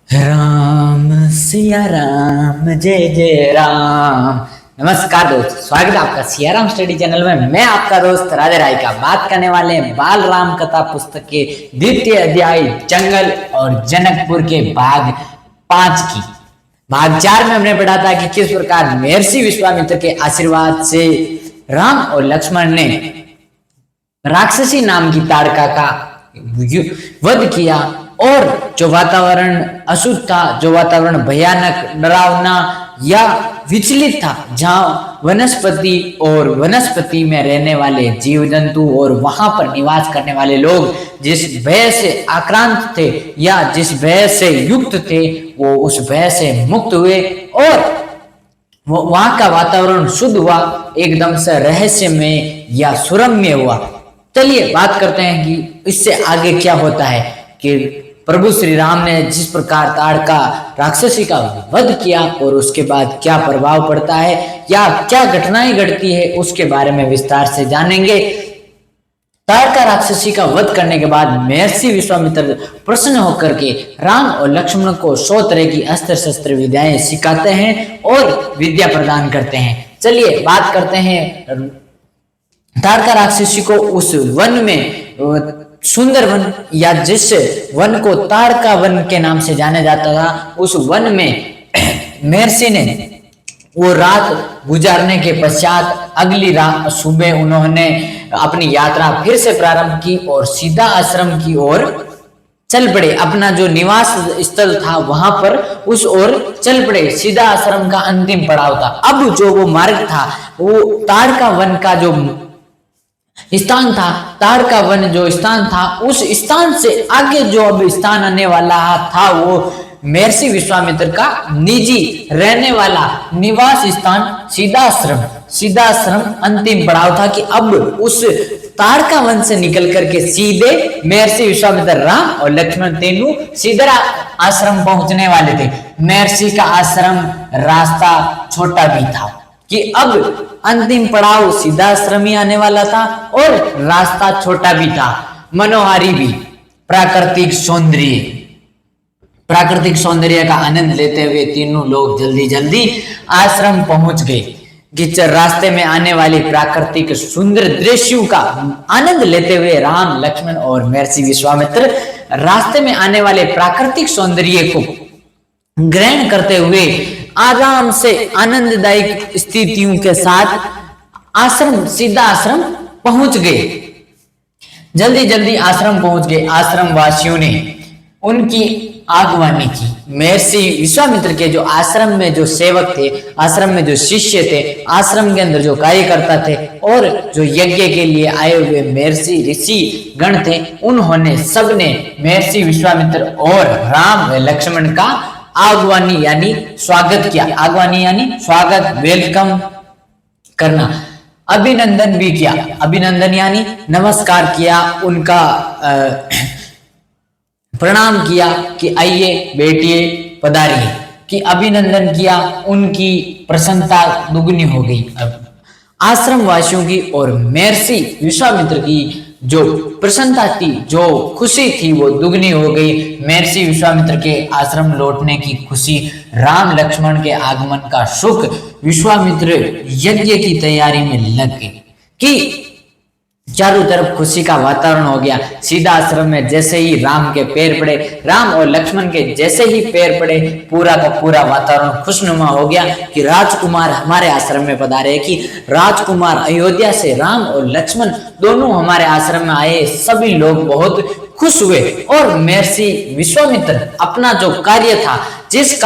राम सिया राम जय जय राम। नमस्कार दोस्त, स्वागत है आपका सिया राम स्टडी चैनल में। मैं आपका दोस्त राधे राय का बात करने वाले हैं बाल राम कथा पुस्तक के द्वितीय अध्याय जंगल और जनकपुर के भाग 5 की। भाग 4 में हमने पढ़ा था कि किस प्रकार महर्षि विश्वामित्र के आशीर्वाद से राम और लक्ष्मण ने राक्षसी नाम की ताड़का का वध किया और जो वातावरण अशुद्ध था, जो वातावरण भयानक, डरावना या विचलित था, जहाँ वनस्पति में रहने वाले जीव जंतु और वहां पर निवास करने वाले लोग जिस भय से आक्रांत थे या जिस भय से युक्त थे, वो उस भय से मुक्त हुए और वो वहां का वातावरण शुद्ध हुआ, एकदम से रहस्यमय या सुरम्य हुआ। चलिए बात करते हैं कि इससे आगे क्या होता है कि प्रभु श्री राम ने जिस प्रकार ताड़का राक्षसी का वध किया और उसके बाद क्या प्रभाव पड़ता है या क्या घटनाएं घटती है, उसके बारे में विस्तार से जानेंगे। ताड़का राक्षसी का वध करने के बाद महर्षि विश्वामित्र प्रसन्न होकर के राम और लक्ष्मण को 100 तरह की अस्त्र शस्त्र विद्याएं सिखाते हैं और विद्या प्रदान करते हैं। चलिए बात करते हैं ताड़का राक्षसी को उस वन में, सुंदर वन या जिस वन को ताड़का वन के नाम से जाना जाता था, उस वन में महर्षि ने वो रात गुजारने के पश्चात अगली रात सुबह उन्होंने अपनी यात्रा फिर से प्रारंभ की और सीधा आश्रम की ओर चल पड़े। अपना जो निवास स्थल था वहां पर उस ओर चल पड़े। सीधा आश्रम का अंतिम पड़ाव था। अब जो वो मार्ग था, वो ताड़का वन का जो स्थान था, ताड़का वन जो स्थान था, उस स्थान से आगे जो अब स्थान आने वाला था, वो महर्षि विश्वामित्र का निजी रहने वाला निवास स्थान सीधा आश्रम अंतिम पड़ाव था कि अब उस ताड़का वन से निकल करके सीधे महर्षि विश्वामित्र, राम और लक्ष्मण तीनों सीधा आश्रम पहुंचने वाले थे। महर्षि का आश्रम रास्ता छोटा भी था कि अब अंतिम पड़ाव सीधा आश्रम ही आने वाला था और रास्ता छोटा भी था, मनोहारी भी। प्राकृतिक सौंदर्य का आनंद लेते हुए तीनों लोग जल्दी जल्दी आश्रम पहुंच गए कि रास्ते में आने वाले प्राकृतिक सुंदर दृश्यों का आनंद लेते हुए राम, लक्ष्मण और महर्षि विश्वामित्र रास्ते में आने वाले प्राकृतिक सौंदर्य को ग्रहण करते हुए आराम से आनंददायक स्थितियों के साथ सीधा आश्रम पहुंच गए। जल्दी जल्दी आश्रम पहुंच गए। आश्रम वासियों ने उनकी आगवानी की। महर्षि विश्वामित्र के जो आश्रम में जो सेवक थे, आश्रम में जो शिष्य थे, आश्रम के अंदर जो कार्यकर्ता थे और जो यज्ञ के लिए आए हुए महर्षि ऋषि गण थे, उन्होंने सबने महर्षि विश्वामित्र और राम व लक्ष्मण का आगवानी यानी स्वागत किया। आगवानी यानी स्वागत, वेलकम करना। अभिनंदन भी किया। अभिनंदन यानी नमस्कार किया, उनका प्रणाम किया कि आइए, बैठिए, पधारिए, कि अभिनंदन किया। उनकी प्रसन्नता दुगनी हो गई। अब आश्रम वासियों की और महर्षि विश्वामित्र की जो प्रसन्नता थी, जो खुशी थी, वो दुगनी हो गई। महर्षि विश्वामित्र के आश्रम लौटने की खुशी, राम लक्ष्मण के आगमन का सुख, विश्वामित्र यज्ञ की तैयारी में लग गए कि चारों तरफ खुशी का वातावरण हो गया। सीधा आश्रम में जैसे ही राम के पैर पड़े, राम और लक्ष्मण के जैसे ही पैर पड़े, पूरा का पूरा वातावरण खुशनुमा हो गया कि राजकुमार हमारे आश्रम में पधारे, कि राजकुमार अयोध्या से राम और लक्ष्मण दोनों हमारे आश्रम में आए। सभी लोग बहुत खुश हुए और महर्षि विश्वामित्र अपना जो कार्य था, जिस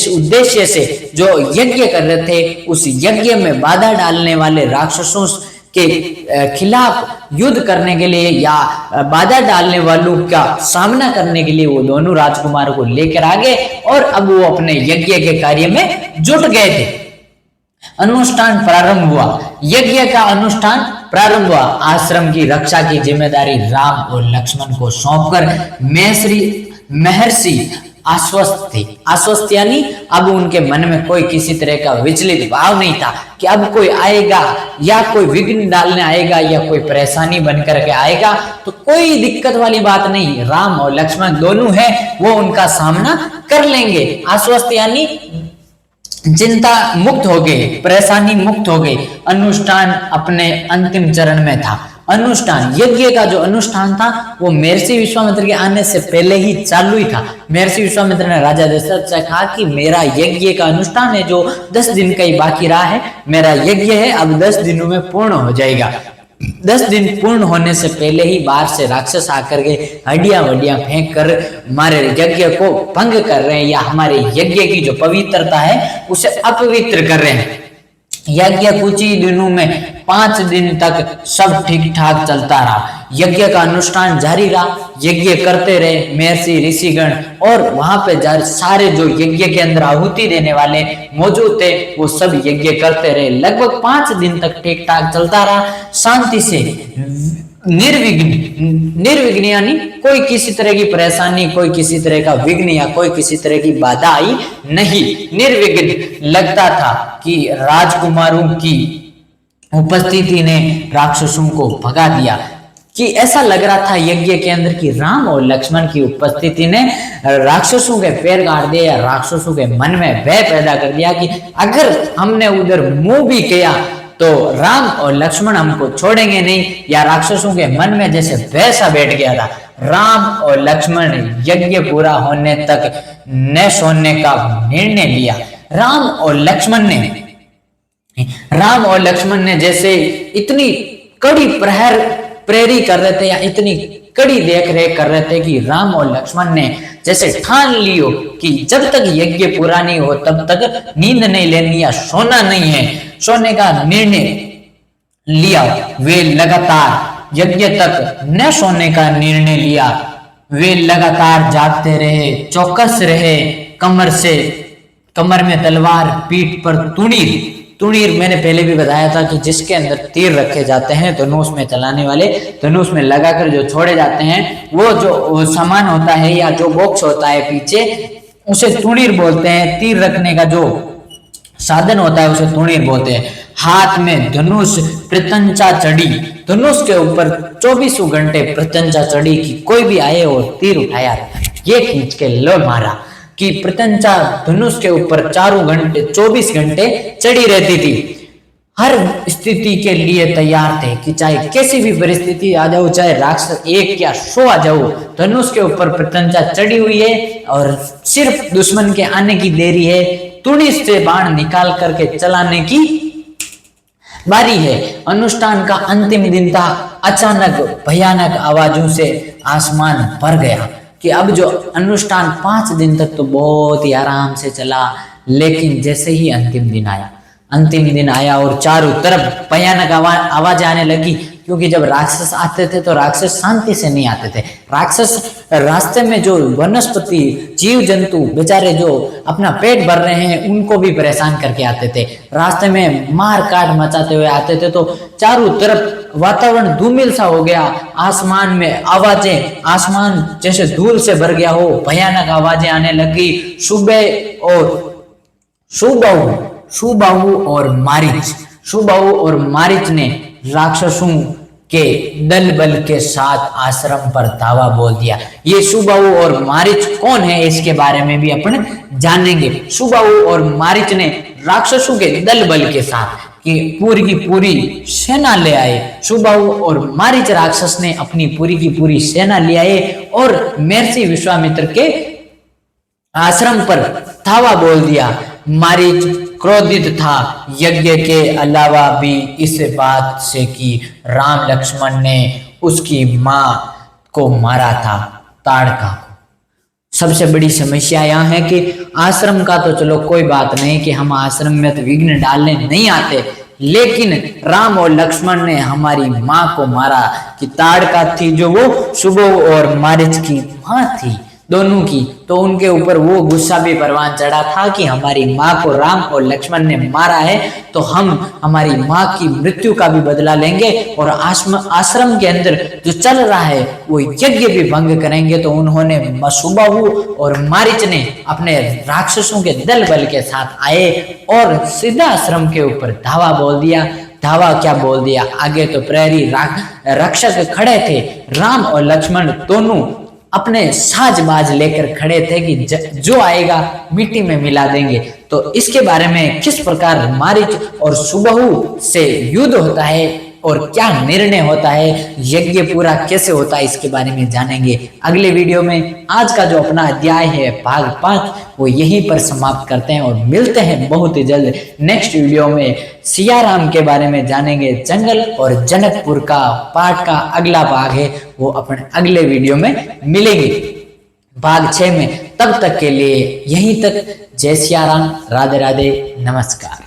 उद्देश्य से जो यज्ञ कर रहे थे, उस यज्ञ में बाधा डालने वाले राक्षसों के खिलाफ युद्ध करने के लिए या बाधा डालने वालों का सामना करने के लिए वो दोनों राजकुमारों को लेकर आ गए और अब वो अपने यज्ञ के कार्य में जुट गए थे। अनुष्ठान प्रारंभ हुआ। यज्ञ का अनुष्ठान प्रारंभ हुआ। आश्रम की रक्षा की जिम्मेदारी राम और लक्ष्मण को सौंपकर महर्षि आश्वस्त थे। आश्वस्त यानी अब उनके मन में कोई किसी तरह का विचलित भाव नहीं था कि अब कोई आएगा या कोई विघ्न डालने आएगा या कोई परेशानी बन करके आएगा तो कोई दिक्कत वाली बात नहीं, राम और लक्ष्मण दोनों है वो उनका सामना कर लेंगे। आश्वस्त यानी चिंता मुक्त हो गए, परेशानी मुक्त हो गई। अनुष्ठान अपने अंतिम चरण में था। अनुष्ठान, यज्ञ का जो अनुष्ठान था वो महर्षि विश्वामित्र के आने से पहले ही चालू ही था। महर्षि विश्वामित्र ने राजा दशरथ से कहा कि मेरा यज्ञ का अनुष्ठान है जो 10 दिन का ही बाकी रहा है, मेरा यज्ञ है अब 10 दिनों में पूर्ण हो जाएगा। 10 दिन पूर्ण होने से पहले ही बाहर से राक्षस आकर के हड्डियां वड्डियां फेंक कर हमारे यज्ञ को भंग कर रहे हैं या हमारे यज्ञ की जो पवित्रता है उसे अपवित्र कर रहे हैं। यज्ञ कुछ ही दिनों में 5 दिन तक सब ठीक ठाक चलता रहा। यज्ञ का अनुष्ठान जारी रहा, यज्ञ करते रहे महर्षि ऋषिगण और वहां पे सारे जो यज्ञ के अंदर आहुति देने वाले मौजूद थे वो सब यज्ञ करते रहे। लगभग 5 दिन तक ठीक ठाक चलता रहा, शांति से, निर्विघ्न यानी कोई किसी तरह की परेशानी, कोई किसी तरह का विघ्न या कोई किसी तरह की बाधा आई नहीं, निर्विघ्न। लगता था कि राजकुमारों की उपस्थिति ने राक्षसों को भगा दिया, कि ऐसा लग रहा था यज्ञ के अंदर कि राम और लक्ष्मण की उपस्थिति ने राक्षसों के पैर गाड़ दिए या राक्षसों के मन में भय पैदा कर दिया कि अगर हमने उधर मुंह भी किया तो राम और लक्ष्मण हमको छोड़ेंगे नहीं, या राक्षसों के मन में जैसे भय सा बैठ गया था। राम और लक्ष्मण यज्ञ पूरा होने तक न सोने का निर्णय लिया। राम और लक्ष्मण ने जैसे इतनी कड़ी प्रेरी कर रहे थे या इतनी कड़ी देख रेख कर रहे थे कि राम और लक्ष्मण ने जैसे ठान लियो कि जब तक यज्ञ पूरा नहीं हो तब तक नींद नहीं लेनी या सोना नहीं है, सोने का निर्णय लिया। वे लगातार यज्ञ तक न सोने का निर्णय लिया, वे लगातार जागते रहे, चौकस रहे। कमर में तलवार, पीठ पर तुणीर मैंने पहले भी बताया था कि जिसके अंदर तीर रखे जाते हैं धनुष में चलाने वाले, धनुष में लगाकर जो छोड़े जाते हैं वो जो सामान होता है या जो बॉक्स होता है पीछे उसे तुणीर बोलते हैं। तीर रखने का जो साधन होता है उसे तुणीर बोलते हैं। हाथ में धनुष, प्रत्यंचा चढ़ी, धनुष के ऊपर 24 घंटे प्रत्यंचा चढ़ी कि कोई भी आए और तीर उठाया ये खींच के लो मारा, कि प्रत्यंचा धनुष के ऊपर 24 घंटे चढ़ी रहती थी। हर स्थिति के लिए तैयार थे कि चाहे कैसी भी परिस्थिति आ जाओ, चाहे राक्षस 1 या 100 आ जाओ, धनुष के ऊपर प्रत्यंचा चढ़ी हुई है और सिर्फ दुश्मन के आने की देरी है। तुणी से बाण निकाल करके चलाने की बारी है। अनुष्ठान का अंतिम दिन था। अचानक भयानक आवाजों से आसमान भर गया कि अब जो अनुष्ठान 5 दिन तक तो बहुत ही आराम से चला, लेकिन जैसे ही अंतिम दिन आया और चारों तरफ भयानक आवाज आने लगी, क्योंकि जब राक्षस आते थे तो राक्षस शांति से नहीं आते थे। राक्षस रास्ते में जो वनस्पति, जीव जंतु बेचारे जो अपना पेट भर रहे हैं उनको भी परेशान करके आते थे। रास्ते में मार काट मचाते हुए आते थे, तो चारों तरफ वातावरण धूमिल सा हो गया। आसमान में आवाजें, आसमान जैसे धूल से भर गया हो, भयानक आवाजें आने लगी। सुबाहु और मारीच ने राक्षसों के दल बल के साथ आश्रम पर धावा बोल दिया। ये सुबाहु और मारीच कौन है इसके बारे में भी अपन जानेंगे। सुबाहु और मारीच ने राक्षसों के दल बल के साथ कि पूरी की पूरी सेना ले आए। सुबाहु और मारीच राक्षस ने अपनी पूरी की पूरी सेना ले आए और महर्षि विश्वामित्र के आश्रम पर धावा बोल दिया। मारीच क्रोधित था, यज्ञ के अलावा भी इस बात से कि राम लक्ष्मण ने उसकी मां को मारा था, ताड़का को। सबसे बड़ी समस्या यह है कि आश्रम का तो चलो कोई बात नहीं कि हम आश्रम में तो विघ्न डालने नहीं आते, लेकिन राम और लक्ष्मण ने हमारी मां को मारा कि ताड़का थी जो वो सुबह और मारीच की मां थी। दोनों की, तो उनके ऊपर वो गुस्सा भी परवान चढ़ा था कि हमारी माँ को राम और लक्ष्मण ने मारा है, तो हम हमारी माँ की मृत्यु का भी बदला लेंगे और आश्रम के अंदर जो चल रहा है वो यज्ञ भी भंग करेंगे। तो उन्होंने सुबाहु और मारीच ने अपने राक्षसों के दल बल के साथ आए और सीधा आश्रम के ऊपर धावा बोल दिया। धावा क्या बोल दिया, आगे तो प्रहरी रक्षक खड़े थे, राम और लक्ष्मण दोनों अपने साजबाज लेकर खड़े थे कि जो आएगा मिट्टी में मिला देंगे। तो इसके बारे में किस प्रकार मारीच और सुबाहु से युद्ध होता है और क्या निर्णय होता है, यज्ञ पूरा कैसे होता है, इसके बारे में जानेंगे अगले वीडियो में। आज का जो अपना अध्याय है भाग 5 वो यहीं पर समाप्त करते हैं और मिलते हैं बहुत ही जल्द नेक्स्ट वीडियो में। सियाराम के बारे में जानेंगे, जंगल और जनकपुर का पाठ का अगला भाग है वो अपने अगले वीडियो में मिलेंगे भाग 6 में। तब तक के लिए यहीं तक। जय सियाराम, राधे राधे, नमस्कार।